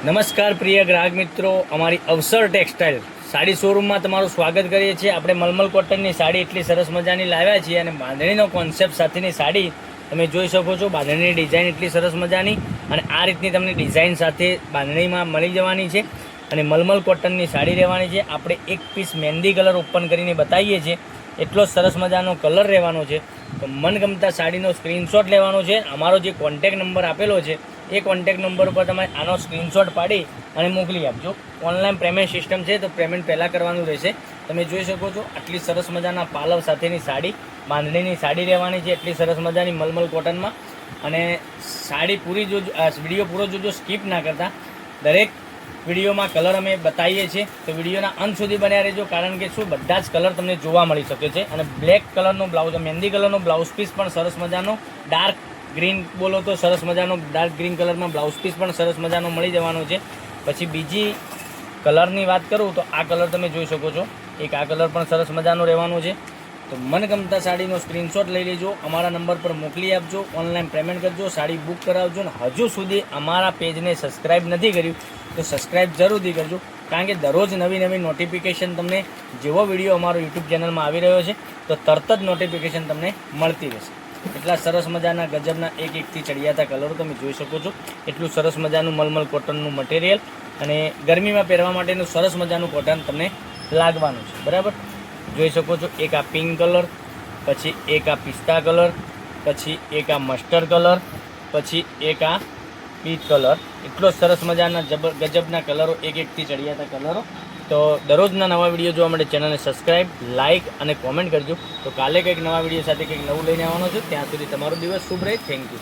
નમસ્કાર પ્રિય ગ્રાહક મિત્રો, અમારી અવસર ટેક્સટાઇલ સાડી શોરૂમમાં તમારું સ્વાગત કરીએ છીએ। આપણે મલમલ કોટનની સાડી એટલી સરસ મજાની લાવ્યા છીએ અને બાંધણીનો કોન્સેપ્ટ સાથેની સાડી તમે જોઈ શકો છો। બાંધણીની ડિઝાઇન એટલી સરસ મજાની અને આ રીતની તમને ડિઝાઇન સાથે બાંધણીમાં મળી જવાની છે અને મલમલ કોટનની સાડી રહેવાની છે। આપણે એક પીસ મહેંદી કલર ઓપન કરીને બતાવીએ છીએ, એટલો સરસ મજાનો કલર રહેવાનો છે। તો મનગમતા સાડીનો સ્ક્રીનશોટ લેવાનો છે। અમારો જે કોન્ટેક નંબર આપેલો છે એ કોન્ટેક નંબર ઉપર તમે આનો સ્ક્રીનશોટ પાડી અને મોકલી આપજો। ઓનલાઈન પેમેન્ટ સિસ્ટમ છે, તો પેમેન્ટ પહેલાં કરવાનું રહેશે। તમે જોઈ શકો છો આટલી સરસ મજાના પાલવ સાથેની સાડી, બાંધણીની સાડી રહેવાની છે એટલી સરસ મજાની મલમલ કોટનમાં। અને સાડી પૂરી જોજો, વિડીયો પૂરો જોજો, સ્કીપ ના કરતા। દરેક વિડીયોમાં કલર અમે બતાવીએ છીએ, તો વિડીયોના અંત સુધી બન્યા રહેજો, કારણ કે શું બધા જ કલર તમને જોવા મળી શકે છે। અને બ્લેક કલરનો બ્લાઉઝ, મહેંદી કલરનો બ્લાઉઝ પીસ પણ સરસ મજાનો, ડાર્ક ગ્રીન બોલો તો સરસ મજાનો ડાર્ક ગ્રીન કલરમાં બ્લાઉઝ પીસ પણ સરસ મજાનો મળી જવાનો છે। પછી બીજી કલરની વાત કરું તો આ કલર તમે જોઈ શકો છો, એક આ કલર પણ સરસ મજાનો રહેવાનો છે। તો મનગમતા સાડીનો સ્ક્રીનશોટ લઈ લેજો, અમારા નંબર પર મોકલી આપજો, ઓનલાઈન પેમેન્ટ કરજો, સાડી બુક કરાવજો। અને હજુ સુધી અમારા પેજને સબસ્ક્રાઈબ નથી કર્યું તો સબસ્ક્રાઈબ જરૂરથી કરજો, કારણ કે દરરોજ નવી નવી નોટિફિકેશન તમને, જેવો વિડીયો અમારો યુટ્યુબ ચેનલમાં આવી રહ્યો છે તો તરત જ નોટિફિકેશન તમને મળતી રહેશે। એટલા સરસ મજાના ગજબના એક એકથી ચડિયાતા કલરો તમે જોઈ શકો છો। એટલું સરસ મજાનું મલમલ કોટનનું મટીરિયલ અને ગરમીમાં પહેરવા માટેનું સરસ મજાનું કોટન તમને લાગવાનું છે, બરાબર। જોઈ શકો છો એક આ પિંક કલર, પછી એક આ પિસ્તા કલર, પછી એક આ મસ્ટર્ડ કલર, પછી એક આ પીચ કલર। એટલો સરસ મજાના ગજબના કલરો, એક એકથી ચડિયાતા કલરો। તો દરરોજના નવા વિડીયો જોવા માટે ચેનલને સબસ્ક્રાઈબ, લાઇક અને કોમેન્ટ કરજો। તો કાલે કંઈક નવા વિડીયો સાથે કંઈક નવું લઈને આવવાનો છું। ત્યાં સુધી તમારો દિવસ શુભ રહે। Thank you.